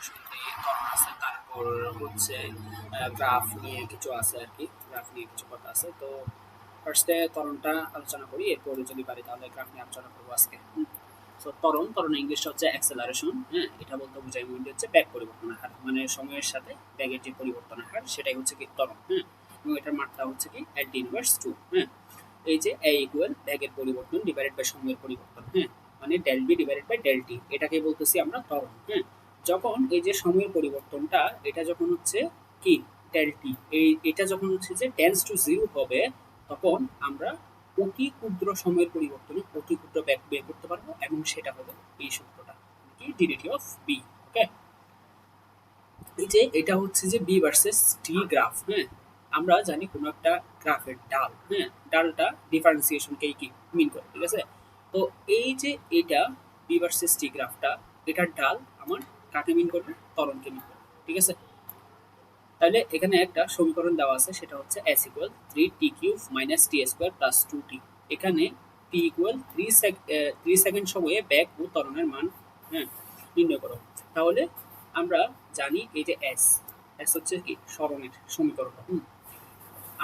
সূত্রে ত্বরণ আছে, তারপর হচ্ছে গ্রাফ নিয়ে কিছু আছে আর কি, গ্রাফ নিয়ে কিছু কথা আছে। তো ফার্স্টে ত্বরণটা আলোচনা করি, এরপরে যদি পারি তাহলে গ্রাফ নিয়ে আলোচনা করবো আজকে। তো ত্বরণ ইংলিশ হচ্ছে অ্যাক্সেলারেশন। হ্যাঁ, এটা বলতে বোঝায় মূল্য হচ্ছে ব্যাগ পরিবর্তনের হার, মানে সময়ের সাথে ব্যাগের যে পরিবর্তনের হার সেটাই হচ্ছে কি ত্বরণ। হ্যাঁ, এবং এটার মাত্রা হচ্ছে কি এট ইনভার্স 2। হ্যাঁ, এই যে এ ইকুয়াল ব্যাগের পরিবর্তন ডিভাইডেড বাই সময়ের পরিবর্তন। হ্যাঁ, মানে del V divided by del T, এটাকে বলতেছি আমরা ত্বরণ। হ্যাঁ, যখন এই যে সময়ের পরিবর্তনটা এটা যখন হচ্ছে কি ডেল টি, এটা যখন হচ্ছে যে টেন্স টু জিরো হবে, তখন আমরা অতি ক্ষুদ্র সময়ের পরিবর্তনে অতি ক্ষুদ্র ব্যাগ বের করতে পারবো, এবং সেটা হবে এই সূত্রটা, কি ডিরিটি অফ বি। ওকে, এই যে এটা হচ্ছে যে বি ভার্সেস টি গ্রাফ। হ্যাঁ, আমরা জানি কোনো একটা গ্রাফের ডাল, হ্যাঁ, ডালটা ডিফারেন্সিয়েশনকেই কি মিন করে, ঠিক আছে। তো এই যে এটা বি ভার্সেস টি গ্রাফটা, এটার ডাল আমার কাকে মিন করবে? ত্বরণকে মিন করবে, ঠিক আছে। তাহলে এখানে একটা সমীকরণ দেওয়া আছে, সেটা হচ্ছে s equal 3t³ minus t square plus 2t। এখানে t ইকুয়াল 3 সেকেন্ড সময়ে ব্যাগ ও ত্বরণের মান, হ্যাঁ, নির্ণয় করো। তাহলে আমরা জানি এই যে s হচ্ছে কি সরণের সমীকরণ।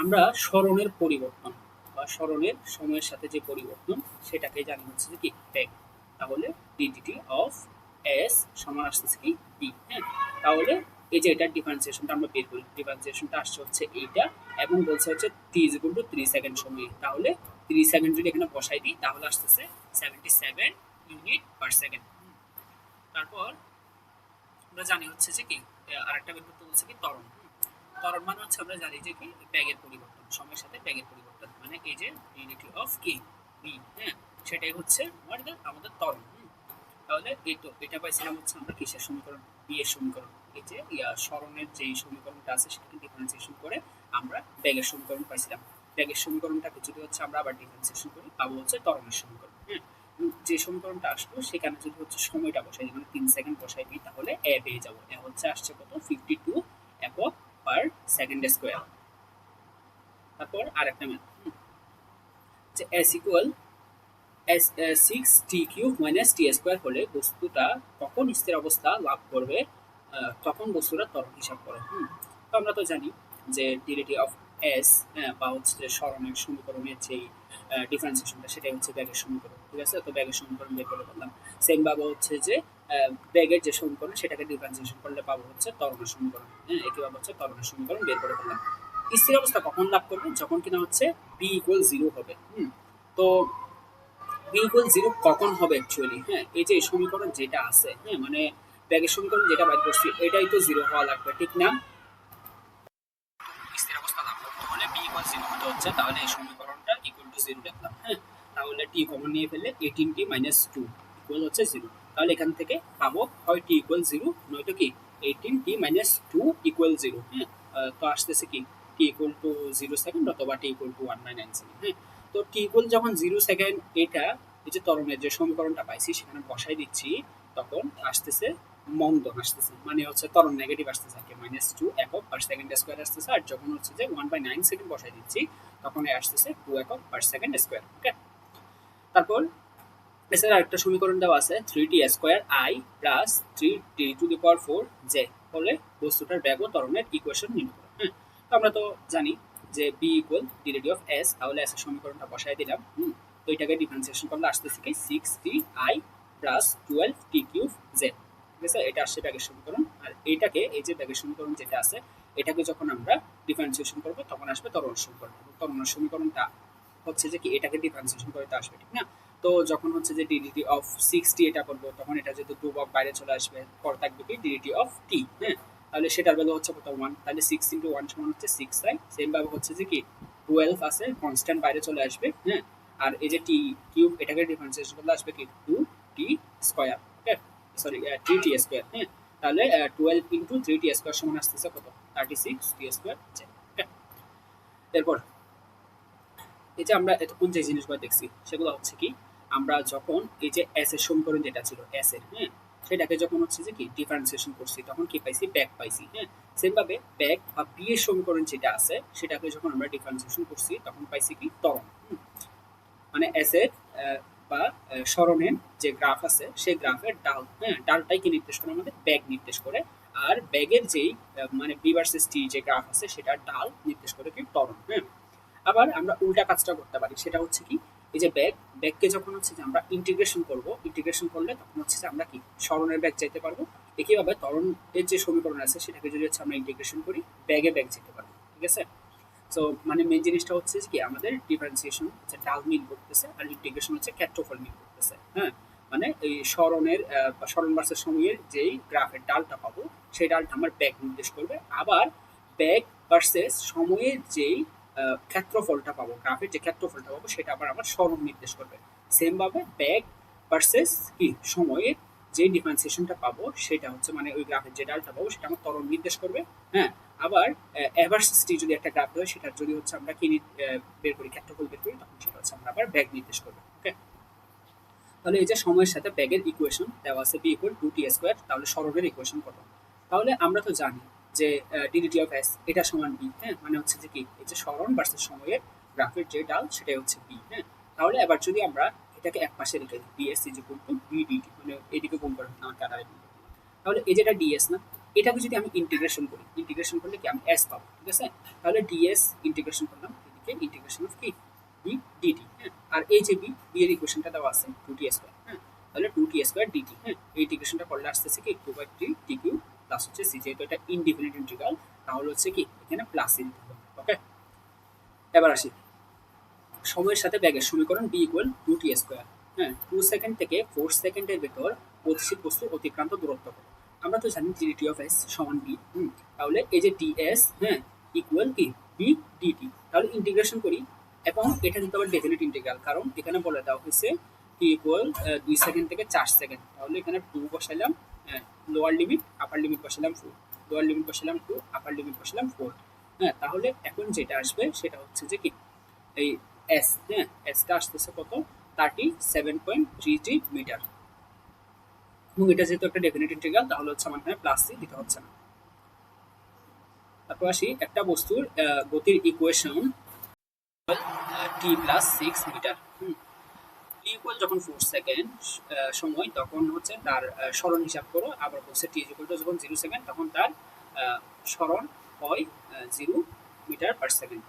আমরা সরণের পরিবর্তন বা সরণের সময়ের সাথে যে পরিবর্তন সেটাকে জানি হচ্ছে যে কি ব্যাগ। তাহলে ডিডিটি অফ এস সমান আসতেছে কি বি। হ্যাঁ, তাহলে এই যে এটার ডিফারেন্সিয়েশনটা আমরা বের করি, ডিফারেন্সিয়েশনটা আসছে হচ্ছে এইটা, এবং বলছে হচ্ছে টি ইজ ইকুয়াল টু 3 সেকেন্ড সময়ে। তাহলে 3 সেকেন্ড যদি এখানে বসাই দিই তাহলে আসতেছে 77 ইউনিট পার সেকেন্ড। তারপর আমরা জানি হচ্ছে যে কি আরেকটা বের করতে বলছে কি ত্বরণ। ত্বরণ মানে হচ্ছে আমরা জানি যে কি ব্যাগের পরিবর্তন, সময়ের সাথে ব্যাগের পরিবর্তন, মানে এই যে ডিরিটি অফ কি বি। হ্যাঁ, সেটাই হচ্ছে আমাদের ত্বরণ। তাহলে এই তো এটা পাইছিলাম হচ্ছে আমরা কিসের সমীকরণ? বি এর সমীকরণ। এই যে সরণের যে সমীকরণটা আছে সেটাকে ডিফারেন্সিয়েশন করে আমরা ব্যাগের সমীকরণ পাইছিলাম। ব্যাগের সমীকরণটাকে যদি হচ্ছে আমরা আবার ডিফারেন্সিয়েশন করি পাবো হচ্ছে ত্বরণের সমীকরণ। হ্যাঁ, যে সমীকরণটা আসলো সেখানে যদি হচ্ছে সময়টা বসাই দিই, মানে 3 সেকেন্ড বসাই দিই, তাহলে এ পেয়ে যাবো। এ হচ্ছে আসছে কত? 52 একক পার সেকেন্ড স্কোয়ার। তারপর আরেকটা ম্যাথ, যে s equal s 6t³ minus t square হলে বস্তুটা কখন স্থির অবস্থা লাভ করবে, তখন বস্তুটা ত্বরণ হিসাব করে। তো আমরা তো জানি যে ডিরিটি অফ এস, বা হচ্ছে যে সরণের সমীকরণের যেই ডিফারেন্সিয়েশনটা সেটাই হচ্ছে ব্যাগের সমীকরণ, ঠিক আছে। তো ব্যাগের সমীকরণ বের করে ফেললাম। সেম ভাবে হচ্ছে যে ব্যাগের যে সমীকরণ সেটাকে ডিফারেন্সিয়েশন করলে পাবো হচ্ছে ত্বরণের সমীকরণ। হ্যাঁ, একইভাবে হচ্ছে ত্বরণের সমীকরণ বের করে ফেললাম। স্থির অবস্থা কখন লাভ করবে? যখন কিনা হচ্ছে বি ইকুয়াল 0 হবে। তো বি ইকুয়াল 0 কখন হবে অ্যাকচুয়ালি? হ্যাঁ, এই যে সমীকরণ যেটা আছে, হ্যাঁ, মানে ব্যাগের সমীকরণ যেটা বাইর করছি এটাই তো 0 হওয়া লাগবে, ঠিক না? স্থির অবস্থা লাভ করতে হলে বি ইকুয়াল 0 হতে হচ্ছে, তাহলে এই সমীকরণটা ইকুয়াল টু 0 লিখলাম। হ্যাঁ, তাহলে টি কমন নিয়ে ফেললে 18t মাইনাস 2 ইকুয়াল হচ্ছে 0। তাহলে এখান থেকে পাবো হয় টি ইকুয়াল 0, নয়তো কি 18t মাইনাস 2 ইকুয়াল 0। হ্যাঁ, তো আসতেছে কি টি ইকুয়াল টু 0 সেকেন্ড অথবা টি ইকুয়াল টু 1/9 সেকেন্ড। হ্যাঁ, তো টি ইকুয়াল যখন 0 সেকেন্ড, এটা এই যে ত্বরণের যে সমীকরণটা পাইছি সেখানে বসাই দিচ্ছি, তখন আসতেছে মন্দন আসতেছে, মানে হচ্ছে ত্বরণ নেগেটিভ আসতেছে আর কি, -2 একক পার সেকেন্ড স্কোয়ার আসতেছে। আর যখন হচ্ছে যে 1/9 সেকেন্ড বসাই দিচ্ছি তখন আসতেছে 2 একক পার সেকেন্ড স্কোয়ার। ওকে, তারপর এছাড়া আরেকটা সমীকরণ দেওয়া আছে 3t square I plus 3t⁴ J হলে বস্তুটার ব্যাগ ও ত্বরণের ইকুয়েশন নির্ণয় করো। হ্যাঁ, তো আমরা তো জানি যে বি ইকুয়াল ডিরিটি অফ এস, তাহলে এস এর সমীকরণটা বসাই দিলাম। তো এটাকে ডিফারেন্সিয়েশন করলে আসতেছে কি 6ti প্লাস 12t³ জে, ঠিক আছে। এটা আসছে ব্যাগের সমীকরণ। আর এইটাকে, এই যে ব্যাগের সমীকরণ যেটা আছে এটাকে যখন আমরা ডিফারেন্সিয়েশন করবো তখন আসবে ত্বরণের সমীকরণ। ত্বরণের সমীকরণটা হচ্ছে যে কি এটাকে ডিফারেন্সিয়েশন করতে আসবে, ঠিক না? তো যখন হচ্ছে যে ডিডিটি অফ 60 এটা করবো তখন এটা যেহেতু ধ্রুবক বাইরে চলে আসবে, পর থাকবে কি ডিডিটি অফ টি। হ্যাঁ, তাহলে সেটার ভ্যালু হচ্ছে কত? 1। তাহলে 6 ইন্টু 1 সমান হচ্ছে 6i। সেম ভাবে হচ্ছে যে কি 12 আছে কনস্ট্যান্ট বাইরে চলে আসবে। হ্যাঁ, আর এই যে টি কিউব এটাকে ডিফারেন্সিয়েশন করলে আসবে কি 2t স্কয়ার। ওকে, সরি 3t স্কয়ার। হ্যাঁ, তাহলে 12 ইন্টু 3t স্কয়ার সমান আসতেছে কত? 36t square. ওকে, এরপর এই যে আমরা এতক্ষণ যে জিনিসগুলো দেখছি সেগুলো হচ্ছে কি আমরা যখন এই যে এস এর সমীকরণ যেটা ছিল এস এর, হ্যাঁ, সেটাকে যখন হচ্ছে যে কি ডিফারেন্সিয়েশন করছি তখন কি পাইছি? ব্যাক পাইছি। হ্যাঁ, সেম ভাবে ব্যাক বা বি এর সমীকরণ যেটা আছে সেটাকে যখন আমরা ডিফারেন্সিয়েশন করছি তখন পাইছি কি ত্বরণ। মানে এস এর বা সরণের যে গ্রাফ আছে সেই গ্রাফের ডাল, হ্যাঁ, ডালটাই কি নির্দেশ করে আমাদের ব্যাগ নির্দেশ করে, আর ব্যাগের যেই মানে বি ভার্সেস টি যে গ্রাফ আছে সেটার ডাল নির্দেশ করে কি ত্বরণ। হ্যাঁ, আবার আমরা উল্টা কাজটা করতে পারি, সেটা হচ্ছে কি এই যে ব্যাগকে যখন হচ্ছে যে আমরা ইন্টিগ্রেশন করব, ইন্টিগ্রেশন করলে তখন হচ্ছে যে আমরা কি সরণের ব্যাগ চাইতে পারবো। একইভাবে ত্বরণের যে সমীকরণ আছে সেটাকে যদি হচ্ছে আমরা ইন্টিগ্রেশন করি ব্যাগ যেতে পারবো। ঠিক আছে, সো মানে মেন জিনিসটা হচ্ছে কি আমাদের ডিফারেন্সিয়েশন হচ্ছে ডাল মিল করতেছে আর ইন্টিগ্রেশন হচ্ছে ক্ষেত্রফল মিল করতেছে। হ্যাঁ, মানে এই সরণের বা সরণ ভার্সেস সময়ের যেই গ্রাফের ডালটা পাবো সেই ডালটা আমার ব্যাগ নির্দেশ করবে, আবার ব্যাগ ভার্সেস সময়ের যেই ক্ষেত্রফলটা পাবো, গ্রাফের যে ক্ষেত্রফলটা পাবো সেটা আবার আমার সরণ নির্দেশ করবে। সেম ভাবে ব্যাগ ভার্সেস কি সময়ের যে ডিফারেন্সিয়েশনটা পাবো সেটা হচ্ছে মানে ওই গ্রাফের যে ডালটা পাবো সেটা আমার ত্বরণ নির্দেশ করবে। হ্যাঁ, আবার এভারসিসটি যদি একটা গ্রাফ হয় সেটার যদি হচ্ছে আমরা কি বের করি, ক্ষেত্রফল বের করি, তখন সেটা হচ্ছে আমরা আবার ব্যাগ নির্দেশ করবে। ওকে, তাহলে এই যে সময়ের সাথে ব্যাগের ইকুয়েশন দেওয়া আছে V equal to T square, তাহলে সরণের ইকুয়েশন কত? তাহলে আমরা তো জানি যে ডিডিটি অফ এস এটা সমান বি। হ্যাঁ, মানে হচ্ছে যে কি এই যে সরণ ভার্সেস সময়ের গ্রাফের যে ডাল সেটাই হচ্ছে বি। হ্যাঁ, তাহলে এবার যদি আমরা এটাকে এক পাশে রেখে দিই DS is equal to V DT, মানে এদিকে গুণ করে না কাটায় গুণ করে, তাহলে এই যেটা ডিএস না এটাকে যদি আমি ইন্টিগ্রেশন করি, ইন্টিগ্রেশন করলে কি আমি এস পাবো। ঠিক আছে, তাহলে ডিএস ইন্টিগ্রেশন করলাম এদিকে ইন্টিগ্রেশন অফ কি বি ডিটি। হ্যাঁ, আর এই যে বি এর ইকুয়েশনটা দেওয়া আছে টু টি স্কোয়ার। হ্যাঁ, তাহলে টু টি স্কোয়ার ডিটি। হ্যাঁ, এই ইন্টিগ্রেশনটা করলে আসতেছে কি two by T T Q plus হচ্ছে সি, যেহেতু এটা ইনডিফিনিট ইন্টিগ্রাল তাহলে হচ্ছে কি এখানে প্লাস সি দিতে হবে। ওকে, এবার আসি সময়ের সাথে ব্যাগের সমীকরণ V equal to T square. হ্যাঁ, 2 সেকেন্ড থেকে 4 সেকেন্ডের ভেতর গতিশীল বস্তু অতিক্রান্ত দূরত্ব কত? আমরা তো জানি ডিটি অফ এস সমান বি। তাহলে এই যে ডিএস, হ্যাঁ, ইকুয়াল কি বি ডিটি, তাহলে ইন্টিগ্রেশন করি এবং এটা কিন্তু আবার ডেফিনিট ইন্টিগ্রাল, কারণ এখানে বলে দেওয়া হয়েছে টি ইকুয়াল 2 সেকেন্ড থেকে 4 সেকেন্ড, তাহলে এখানে 2 বসাইলাম, লোয়ার লিমিট আপার লিমিট বসাইলাম 4, লোয়ার লিমিট বসাইলাম 2, আপার লিমিট বসাইলাম 4। হ্যাঁ, তাহলে এখন যেটা আসবে সেটা হচ্ছে যে কি এই এস, হ্যাঁ, এসটা আসতেছে কত 37.33 মিটার, এবং এটা যেহেতু একটা ডেফিনিট ইন্টিগ্রাল তাহলে হচ্ছে আমার এখানে প্লাস সি দিতে হচ্ছে না। তারপর আসি একটা বস্তুর গতির ইকুয়েশন টি প্লাস 6 মিটার। টি ইকুয়াল যখন 4 সেকেন্ড সময় তখন হচ্ছে তার সরণ হিসাব করো, আবার বলছে টি ইকুয়াল টু যখন 0 সেকেন্ড তখন তার সরণ হয় 0 মিটার/সেকেন্ড।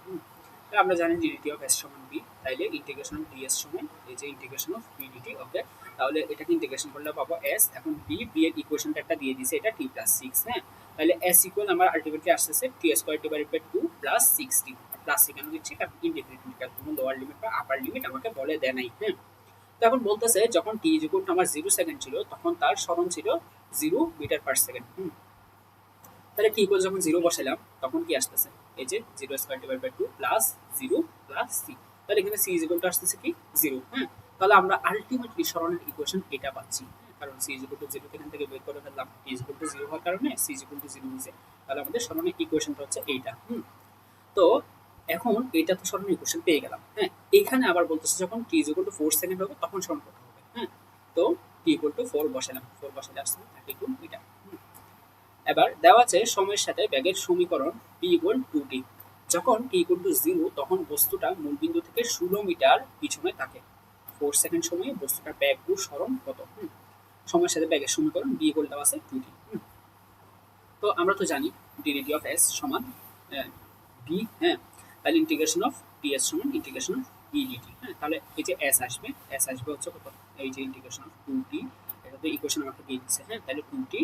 আমরা জানি ডিটি অফ এস সমান বি, তাইলে ইন্টিগ্রেশন অফ ডিএস সমান এই যে ইন্টিগ্রেশন অফ বি ডিটি। ওকে, তাহলে এটাকে ইন্টিগ্রেশন করলে পাবো এস, এখন বি এর ইকুয়েশনটা একটা দিয়ে দিয়েছে এটা টি প্লাস 6। হ্যাঁ, তাহলে এস ইকুয়াল আমার আলটিমেটলি আসতেছে t square divided by 2 plus 60। Plus C কেন দিচ্ছি, কারণ ইনডিফিনিট ইন্টিগ্রাল, কোনো লোয়ার লিমিট বা আপার লিমিট আমাকে বলে দেয় নাই। হ্যাঁ, তো এখন বলতেছে যখন টি ইকুয়াল টু আমার 0 সেকেন্ড ছিল তখন তার সরণ ছিল 0 মিটার/সেকেন্ড। তাহলে টি ইকুয়াল যখন 0 বসাইলাম তখন কি আসতেছে এই যে 0 square divide by 2 plus 0 plus C, তাহলে এখানে সি ইজ ইকুয়াল টু আসতেছে কি 0। হ্যাঁ, তাহলে আমরা আলটিমেটলি সরণের ইকুয়েশন এটা পাচ্ছি, কারণ সি ইজ ইকুয়াল টু 0 এখান থেকে বের করে ফেললাম, টি ইজ ইকুয়াল টু 0 হওয়ার কারণে সি ইজ ইকুয়াল টু 0 হয়েছে, তাহলে আমাদের সরণের ইকুয়েশনটা হচ্ছে এইটা। তো এখন এটা তো সরণের ইকুয়েশন পেয়ে গেলাম। হ্যাঁ, এখানে আবার বলতেছে যখন টি ইজ ইকুয়াল টু 4 সেকেন্ড হবে তখন সরণ কত হবে। হ্যাঁ, তো টি ইকুয়াল টু 4 বসালাম, 4 বসালে আসছে 32 মিটার। এবার দেওয়া আছে সময়ের সাথে ব্যাগের সমীকরণ p ইকুয়াল টু টি, যখন t ইকুয়াল টু 0 তখন বস্তুটা মূলবিন্দু থেকে 16 মিটার পিছনে থাকে। 4 সেকেন্ড সময়ে বস্তুটার ব্যাগ ও সরণ কত? সময়ের সাথে ব্যাগের সমীকরণ b ইকুয়াল দেওয়া আছে টু টি। তো আমরা তো জানি ডিডি অফ s সমান b। হ্যাঁ, তাহলে ইন্টিগ্রেশন অফ ds সমান ইন্টিগ্রেশন অফ b dt। হ্যাঁ, তাহলে এই যে s আসবে হচ্ছে কত, এই যে ইন্টিগ্রেশন অফ 2t, এটা তো ইকুয়েশন আমাকে দিয়ে দিচ্ছে। হ্যাঁ, তাহলে 2t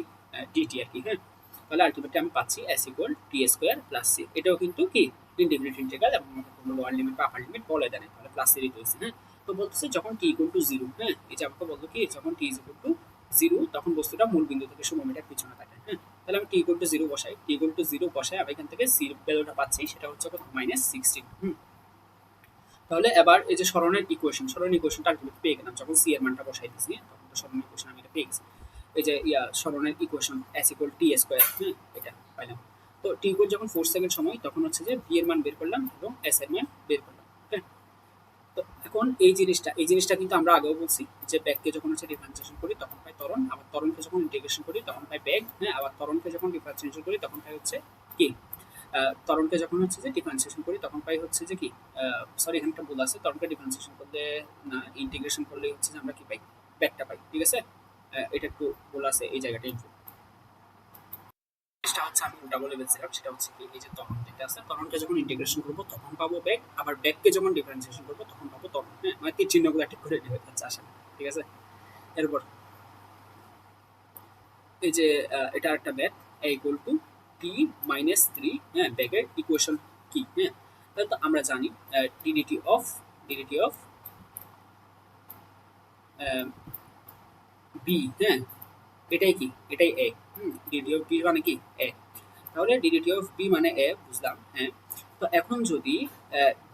dt আর কি। হ্যাঁ, তাহলে আলটিমেটলি আমি পাচ্ছি s equal T square plus C, এটাও কিন্তু কি ইনডিফিনিট ইন্টিগ্রাল এবং আমাকে কোনো লোয়ার লিমিট বা আপার লিমিট বলে দেয় না, তাহলে প্লাস সি দিতে হয়েছে। হ্যাঁ, তো বলতেছে যখন টি ইকুয়াল টু 0, হ্যাঁ, এই যে আমাকে বলতো কি যখন টি ইকুয়াল টু 0 তখন বস্তুটা মূল বিন্দু থেকে 16 মিটার পিছনে থাকে। হ্যাঁ, তাহলে আমি টি ইকুয়াল টু 0 বসাই, টি ইকুয়াল টু 0 বসাই আমি এখান থেকে সি ভ্যালুটা পাচ্ছি, সেটা হচ্ছে কত -16। তাহলে এবার এই যে সরণের ইকুয়েশনটা আলটিমেটলি পেয়ে গেলাম যখন সি এর মানটা বসাই দিয়েছি, তখন তো সরণের ইকুয়েশন আমি এটা পেয়ে গেছি। এই যে সরণের equation s equal t square, হ্যাঁ, এটা পাইলাম। তো টি ইকুয়াল যখন 4 সেকেন্ড সময় তখন হচ্ছে যে b এর মান বের করলাম এবং s এর মান বের করলাম। ওকে, তো এখন এই জিনিসটা কিন্তু আমরা আগেও বলছি যে ব্যাগকে যখন হচ্ছে ডিফারেন্সিয়েশন করি তখন পাই ত্বরণ, আবার ত্বরণকে যখন ইন্টিগ্রেশন করি তখন পাই ব্যাগ। হ্যাঁ, আবার ত্বরণকে যখন ডিফারেন্সিয়েশন করি তখন পাই হচ্ছে কি ত্বরণকে যখন হচ্ছে যে ডিফারেন্সিয়েশন করি তখন পাই হচ্ছে যে কি, সরি এখানটা ভুল আছে, ত্বরণকে ডিফারেন্সিয়েশন করলে না, ইন্টিগ্রেশন করলেই হচ্ছে যে আমরা কি পাই, ব্যাকটা পাই, ঠিক আছে। এটা একটু ভুল আছে এই জায়গাটাই ভুল। জিনিসটা হচ্ছে আমি উল্টা বলে ফেলছিলাম, সেটা হচ্ছে কি, এই যে ত্বরণ যেটা আছে, ত্বরণকে যখন ইন্টিগ্রেশন করবো তখন পাবো ব্যাক, আবার ব্যাককে যখন ডিফারেন্সিয়েশন করবো তখন পাবো ত্বরণ। হ্যাঁ, মানে তীর চিহ্নগুলো ঠিক করে নেবে হচ্ছে আশা করি, ঠিক আছে। এরপর এই যে এটা একটা back equal to T minus three, হ্যাঁ, ব্যাকের ইকুয়েশন কি, হ্যাঁ, তাহলে তো আমরা জানি ডিডিটি অফ বি, হ্যাঁ, এটাই কি, এটাই এ, ডিডিটি অফ বি মানে কি এ, তাহলে ডিডিটি অফ বি মানে এ বুঝলাম, হ্যাঁ। তো এখন যদি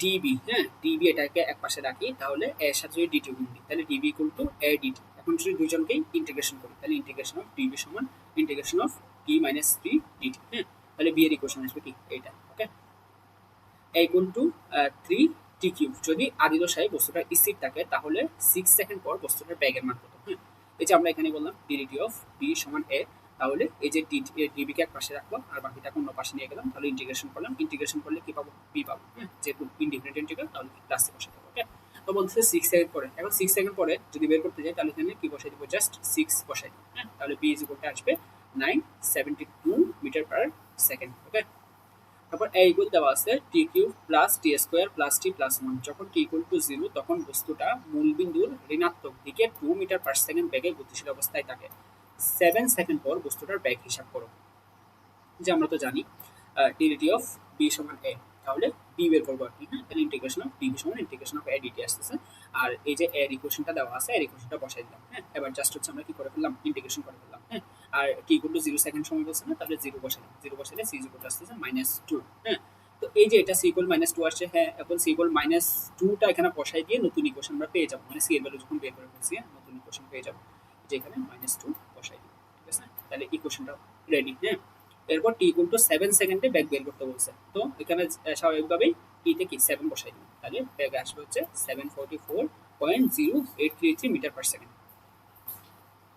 ডিবি, হ্যাঁ, ডিবি এটাকে এক পাশে রাখি, তাহলে এর সাথে যদি ডিটি গুণ দিই তাহলে db equal to a dt. এখন যদি দুইজনকেই ইন্টিগ্রেশন করি তাহলে ইন্টিগ্রেশন অফ ডিবি সমান integration of t minus three dt, হ্যাঁ, তাহলে বি এর ইকুয়েশন আসবে কি এইটা, okay. A equal to three t cube. যদি আদি দশায় বস্তুটা স্থির থাকে তাহলে 6 সেকেন্ড পর বস্তুটার ব্যাগের মান কত, হ্যাঁ। এই যে আমরা এখানে বললাম ডিডিটি অফ বি সমান এ, তাহলে এই যে ডিবিকে এক পাশে রাখলাম আর বাকিটাকে অন্য পাশে নিয়ে গেলাম, তাহলে ইন্টিগ্রেশন করলাম, ইন্টিগ্রেশন করলে কি পাবো, বি পাবো, হ্যাঁ, যেহেতু ইনডিফারেন্ট ইন্টিগ্রাল তাহলে প্লাসে বসে দেবো, ওকে। তো বলছে 6 সেকেন্ড পরে, এখন 6 সেকেন্ড পরে যদি বের করতে যাই তাহলে এখানে কি বসাই দিব, জাস্ট 6 বসাই দিব, হ্যাঁ, তাহলে বি ইজ ইকুয়াল টু আসবে 972 মিটার পার সেকেন্ড, ওকে। তারপর এ ইকুয়াল দেওয়া আছে টি কিউব প্লাস টি স্কোয়ার প্লাস টি প্লাস ওয়ান। যখন টি ইকুয়াল টু জিরো তখন বস্তুটা মূল বিন্দুর ঋণাত্মক দিকে 2 মিটার পার সেকেন্ড বেগে গতিশীল অবস্থায় থাকে। 7 সেকেন্ড পর বস্তুটার ব্যাগ হিসাব করো। যে আমরা তো জানি ডিডিটি অফ বি সমান এ, তাহলে বি বের করবো আর কি, হ্যাঁ, তাহলে ইন্টিগ্রেশন অফ ডিবি সমান ইন্টিগ্রেশন অফ এ ডিটি আসতেছে। আর এই যে এর ইকুয়েশনটা দেওয়া আছে, এর ইকুয়েশনটা বসাই দিলাম, হ্যাঁ। এবার জাস্ট হচ্ছে আমরা কি করে ফেললাম, ইন্টিগ্রেশন করে ফেললাম, হ্যাঁ। আর টি ইকুয়াল টু 0 সেকেন্ড সময় বলছে না, তাহলে 0 বসাইলাম, 0 বসাইলে সি ইকুয়াল টু আসতেছে -2, হ্যাঁ। তো এই যে এটা সি ইকুয়াল -2 আসছে, হ্যাঁ, এখন সি ইকুয়াল -2টা এখানে বসাই দিয়ে নতুন ইকুয়েশন আমরা পেয়ে যাবো, মানে সি এর ভ্যালু যখন বের করে ফেলছি, নতুন ইকুয়েশন পেয়ে যাবো, যে এখানে -2 বসাই দিই, ঠিক আছে। তাহলে ইকুয়েশনটা রেডি, হ্যাঁ। এরপর টি ইকুয়াল টু 7 সেকেন্ডে ব্যাক বের করতে বলছে, তো এখানে স্বাভাবিকভাবেই টিতে কি 7 বসাই দিই, তাহলে ব্যাক আসবে হচ্ছে 744.0833 মিটার পার সেকেন্ড।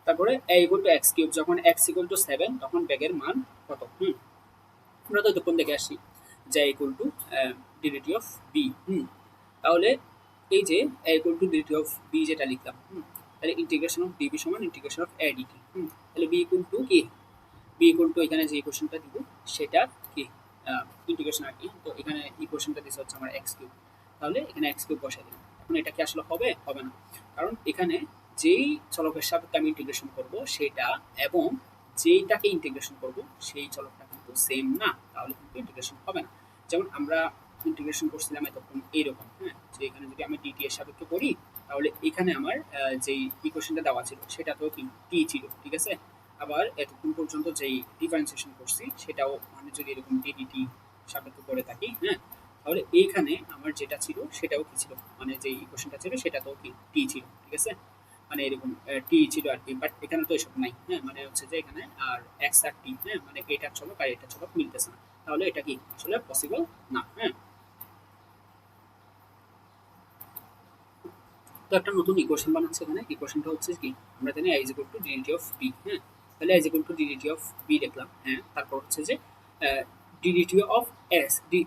তারপরে A equal to X cube, যখন এক্স ইকুয়াল টু 7 তখন ব্যাগের মান কত, আমরা তো তখন দেখে আসি যে equal to DDT of b, তাহলে এই যে a equal to DDT of b যেটা লিখলাম, তাহলে ইন্টিগ্রেশন অফ ডিবি সমান ইন্টিগ্রেশন অফ এ ডিটি, তাহলে বি ইকুয়াল টু কি, বি ইকুয়াল টু এখানে যে ইকুয়েশনটা দিব সেটা কি ইন্টিগ্রেশন আর কি, তো এখানে ইকুয়েশনটা দিচ্ছে হচ্ছে আমার এক্স কিউব, তাহলে এখানে এক্স কিউব বসাই দিলাম। এখন এটা কি আসলে হবে, হবে না, কারণ এখানে যেই চলকের সাপেক্ষে আমি ইন্টিগ্রেশন করব সেটা এবং যেইটাকে ইন্টিগ্রেশন করব সেই চলকটা কিন্তু সেম না, তাহলে কিন্তু ইন্টিগ্রেশন হবে না। যেমন আমরা ইন্টিগ্রেশন করছিলাম তখন এইরকম, হ্যাঁ, যে এখানে যদি আমি ডিটি এর সাপেক্ষে করি তাহলে এখানে আমার যেই ইকুয়েশনটা দেওয়া ছিল সেটা তো কি টি ছিল, ঠিক আছে। আবার এতক্ষণ পর্যন্ত যেই ডিফারেন্সিয়েশন করছি সেটাও মানে যদি এরকম ডিডিটি সাপেক্ষে করে থাকি, হ্যাঁ, তাহলে এইখানে আমার যেটা ছিল সেটাও কি ছিল, মানে যে ইকুয়েশনটা ছিল সেটাতেও কি টি ছিল, ঠিক আছে। মানে এরকম টি ছিল আর কি, বাট এখানে তো এসব নাই, হ্যাঁ, মানে হচ্ছে যে এখানে আর এক্স আর টি, হ্যাঁ, মানে এটার চলক আর এটার চলক মিলতেছে না, তাহলে এটা কি আসলে পসিবল না, হ্যাঁ। তো একটা নতুন ইকুয়েশন বানাচ্ছে এখানে, ইকুয়েশনটা হচ্ছে কি, আমরা জানি I is equal to DDT of V, হ্যাঁ, তাহলে I is equal to DDT of V দেখলাম, হ্যাঁ। তারপর হচ্ছে যে ডিডিটি অফ এস ডি,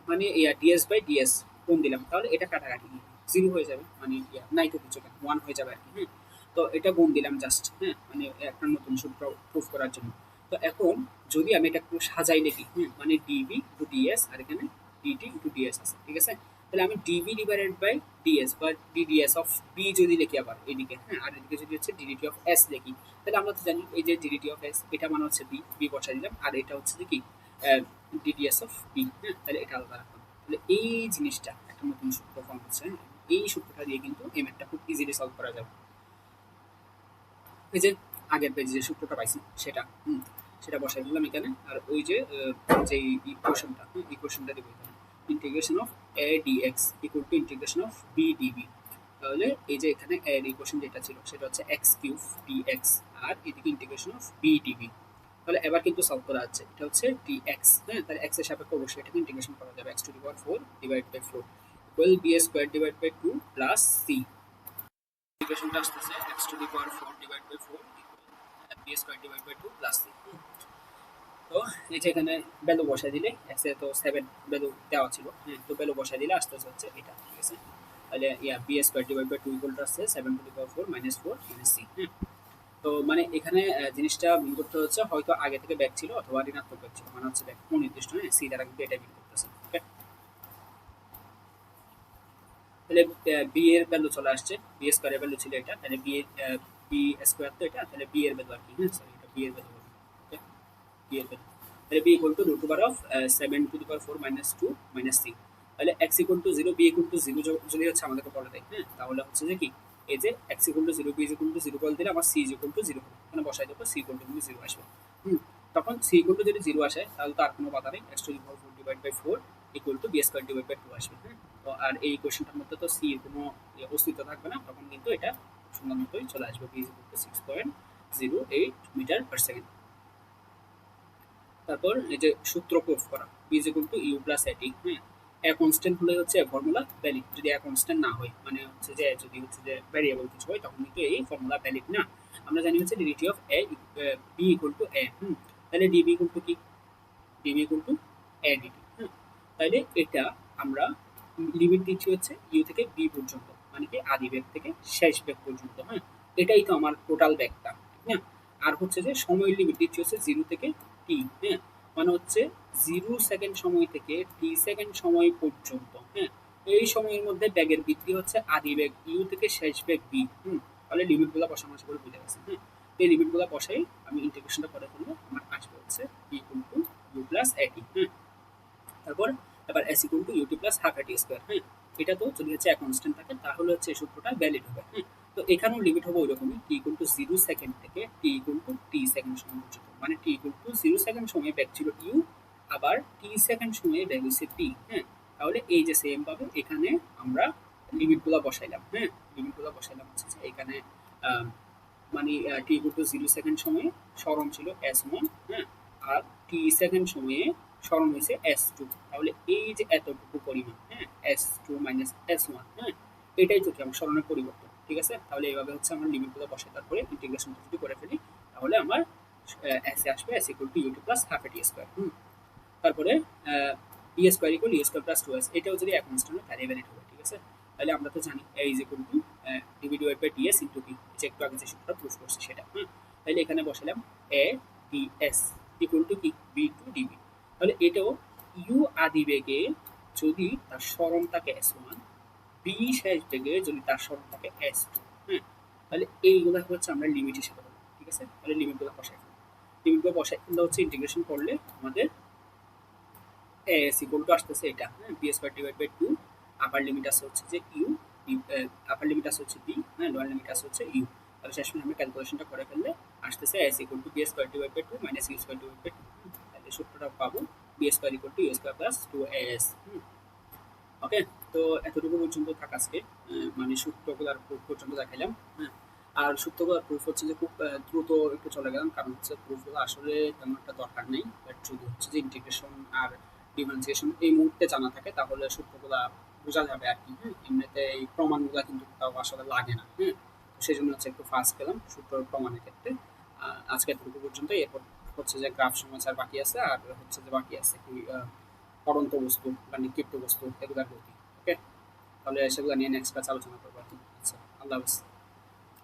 মানে ডিএস বাই ডিএস কোন দিলাম, তাহলে এটা কাটাকাটি জিরো হয়ে যাবে, মানে নাই তো কিছু, 1 হয়ে যাবে আর কি, হ্যাঁ। তো এটা গুণ দিলাম জাস্ট, হ্যাঁ, মানে একটা নতুন সূত্র প্রুফ করার জন্য। তো এখন যদি আমি এটা একটু সাজাই লিখি, হ্যাঁ, মানে ডিবি টু ডিএস আর এখানে ডিটি টু ডিএস আছে, ঠিক আছে। তাহলে আমি ডিবি ডিভাইডেড বাই ডিএস বা ডিডিএস অফ বি যদি লিখি আবার এদিকে, হ্যাঁ, আর এদিকে যদি হচ্ছে ডিডিটি অফ এস লিখি, তাহলে আমরা তো জানি এই যে ডিডিটি অফ এস এটা মানে হচ্ছে বি, বি বসাই দিলাম, আর এটা হচ্ছে যে কি ডিডিএস অফ বি, হ্যাঁ, তাহলে এটা আলাদা রাখলাম। তাহলে এই জিনিসটা একটা নতুন সূত্র ফর্ম হচ্ছে, হ্যাঁ। এই সূত্রটা দিয়ে কিন্তু এই ম্যাথটা খুব ইজিলি সলভ করা যাবে। এই যে আগের পেজে যে সূত্রটা পাইছি সেটা, সেটা বসাই দিলাম এখানে, আর ওই যে যে ইকুয়েশনটা দেবো এখানে, integration of A DX equal to integration of V DV. তাহলে এই যে এখানে এর ইকুয়েশন যেটা ছিল সেটা হচ্ছে এক্স কিউব ডিএক্স, আর এদিকে ইন্টিগ্রেশন অফ বি ডিবি। তাহলে এবার কিন্তু সলভ করা যাচ্ছে, এটা হচ্ছে ডিএক্স, হ্যাঁ, তাহলে এক্স এর সাপেক্ষে অবশ্যই এটাকে ইন্টিগ্রেশন করা যাবে, x to the power 4 divide by 4 equal b square divide by 2 plus C. ইকুয়েশনটা আসতেছে x to the power 4 divide by 4 b square divide by 2 plus C. তো এই যে এখানে ভ্যালু বসাই দিলে এক্স এ তো 7 ভ্যালু দেওয়া ছিল, হ্যাঁ, তো ভ্যালু বসাই দিলে আসতে হচ্ছে এটা, ঠিক আছে। তাহলে V square divide by 2 equal to আসছে 7 to the power 4 minus 4 minus C, হ্যাঁ। তো মানে এখানে জিনিসটা মিন করতে হচ্ছে হয়তো আগে থেকে ব্যাক ছিল অথবা ঋণাত্মক ব্যাক ছিল, মানে হচ্ছে ব্যাক অনির্দিষ্ট, হ্যাঁ, সি দ্বারা কিন্তু এটা মিন করতেছে, ওকে। তাহলে বি এর ভ্যালু চলে আসছে, বি স্কোয়ারের ভ্যালু ছিল এটা, তাহলে বি স্কোয়ার তো এটা, তাহলে বি এর ভ্যালু আর কি, হ্যাঁ, সরি এটা বি এর ভ্যালু, ওকে, বি এর ভ্যালু তাহলে b equal to root over of 7 to the power 4 minus 2 minus C. তাহলে x equal to 0 B equal to 0 যদি হচ্ছে আমাদেরকে বলে দেয়, হ্যাঁ, তাহলে হচ্ছে যে কি এই যে X equal to 0 B equal to 0 বলে দিলে আমার সি ইকুয়াল টু 0 হবে, এখানে বসাই দেবো সি ইকুয়াল টু 0 আসবে, তখন সি ইকুয়াল টু যদি 0 আসে তাহলে তো আর কোনো বাধা নেই, X to the power 4 divide by 4 equal to V square divide by 2 আসবে, হ্যাঁ। তো আর এই কোশ্চেনটার মধ্যে তো সি এর কোনো অস্তিত্ব থাকবে না, তখন কিন্তু এটা সুন্দর মতোই চলে আসবে, V equal to 6.08 metre per second. তারপর এই যে সূত্র প্রুফ করা, V is equal to U plus AT, হ্যাঁ, এ কনস্ট্যান্ট হলে হচ্ছে ফর্মুলা ভ্যালিড, যদি এ কনস্ট্যান্ট না হয় মানে হচ্ছে যে যদি হচ্ছে যে ভ্যারিয়েবল কিছু হয় তখন কিন্তু এই ফর্মুলা ভ্যালিড না। আমরা জানি হচ্ছে ডিরিটি of a b equal to a, তাহলে ডিবি ইকুয়াল টু কি, db equal to a dt, হ্যাঁ। তাহলে এটা আমরা লিমিট দিচ্ছি হচ্ছে ইউ থেকে বি পর্যন্ত, মানে কি আদি বেগ থেকে শেষ বেগ পর্যন্ত, হ্যাঁ, এটাই তো আমার টোটাল বেগটা, হ্যাঁ। আর হচ্ছে যে সময় লিমিট দিচ্ছি হচ্ছে 0 থেকে টি, হ্যাঁ, মানে হচ্ছে 0 সেকেন্ড সময় থেকে টি সেকেন্ড সময় পর্যন্ত, হ্যাঁ, এই সময়ের মধ্যে ব্যাগের বৃদ্ধি হচ্ছে আদি বেগ ইউ থেকে শেষ বেগ বি, তাহলে লিমিটগুলো বসানো আছে বলে বুঝে গেছে, হ্যাঁ। এই লিমিটগুলো বসাই আমি ইন্টিগ্রেশনটা করে ফেলবো, আমার আসবে হচ্ছে V equal to U plus AT, হ্যাঁ। তারপর এবার S equal to UT plus half AT square, হ্যাঁ। এটা তো যদি হচ্ছে এক কনস্ট্যান্ট থাকে তাহলে হচ্ছে এই সূত্রটা ভ্যালিড হবে, হ্যাঁ। তো এখানেও লিমিট হবে ওই রকমই, টি ইকুয়াল টু 0 সেকেন্ড থেকে T equal to T second সময় পর্যন্ত, মানে টি ইকুয়াল টু 0 সেকেন্ড সময়ে ব্যাক ছিল ইউ, আবার টি সেকেন্ড সময়ে ব্যাক হচ্ছে টি, হ্যাঁ। তাহলে এই যে সেম ভাবে এখানে আমরা লিমিটগুলো বসাইলাম, হ্যাঁ, লিমিটগুলো বসাইলাম হচ্ছে যে এখানে মানে টি ইকুয়াল টু 0 সেকেন্ড সময়ে স্মরণ ছিল s1, হ্যাঁ, আর টি সেকেন্ড সময়ে স্মরণ হয়েছে s2, তাহলে এই যে এতটুকু পরিমাণ, হ্যাঁ, s2 মাইনাস s1, হ্যাঁ, এটাই তো কি আমার স্মরণের পরিবর্তন, ঠিক আছে। তাহলে এইভাবে হচ্ছে আমার লিমিটগুলো বসাই তারপরে ইন্টিগ্রেশনটা যদি করে ফেলি তাহলে আমার s এ আসবে s equal to UT plus half AT square, তারপরে E square equal E square plus 2s, এটাও যদি এক কনস্ট্যান্ট হয় তাহলে ভ্যালিড হবে, ঠিক আছে। তাহলে আমরা তো জানি a is equal to DV divide by DS into V, যে একটু আগে যে সূত্রটা প্রুফ করছি সেটা, তাহলে এখানে বসালাম a ds ইকুয়াল টু কি বি টু ডিবি, তাহলে এটাও ইউ আদি বেগে যদি তার স্মরণ থাকে s1, বি শেষ বেগে যদি তার স্মরণ থাকে s2, হ্যাঁ, তাহলে এইগুলো হচ্ছে আমরা লিমিট হিসেবে বলবো, ঠিক আছে। তাহলে লিমিটগুলো বসাই ফেলবো, লিমিটগুলো বসাই ফেললে হচ্ছে ইন্টিগ্রেশন করলে আমাদের এস ইকুয়াল টু আসতেছে এটা, হ্যাঁ, V square divide by 2, upper limit আছে হচ্ছে যে ইউ, আপার লিমিট আছে হচ্ছে বি, হ্যাঁ, লোয়ার লিমিট আছে হচ্ছে ইউ, তাহলে শেষ আমরা ক্যালকুলেশনটা করে ফেললে আসতেছে S equal to V square divide by 2 minus U square divide by 2, তাহলে সূত্রটা পাবো V square equal to U square plus 2as, okay. তো এতটুকু পর্যন্ত থাক আজকে, মানে সূত্রগুলোর প্রুফ পর্যন্ত দেখাইলাম, হ্যাঁ। আর সূত্রগুলোর প্রুফ হচ্ছে যে খুব দ্রুত একটু চলে গেলাম, কারণ হচ্ছে প্রুফগুলো আসলে তেমন একটা দরকার নেই, বাট যদি হচ্ছে যে ইন্টিগ্রেশন আর ডিফারেন্সিয়েশন এই মুহূর্তে জানা থাকে তাহলে সূত্রগুলো বোঝা যাবে আর কি, হ্যাঁ। এমনিতে এই প্রমাণগুলো কিন্তু তাও আসলে লাগে না, হ্যাঁ। তো সেই জন্য হচ্ছে একটু ফাস্ট গেলাম সূত্র প্রমাণের ক্ষেত্রে। আজকে এতটুকু পর্যন্ত, এরপর হচ্ছে যে গ্রাফ সমাচার বাকি আছে, আর হচ্ছে যে বাকি আছে কি পড়ন্ত বস্তু বা নিক্ষিপ্ত বস্তু এগুলোর গতি, ওকে। তাহলে সেগুলো নিয়ে নেক্সট ক্লাস আলোচনা করবো আর কি। আচ্ছা, আল্লাহ হাফেজ।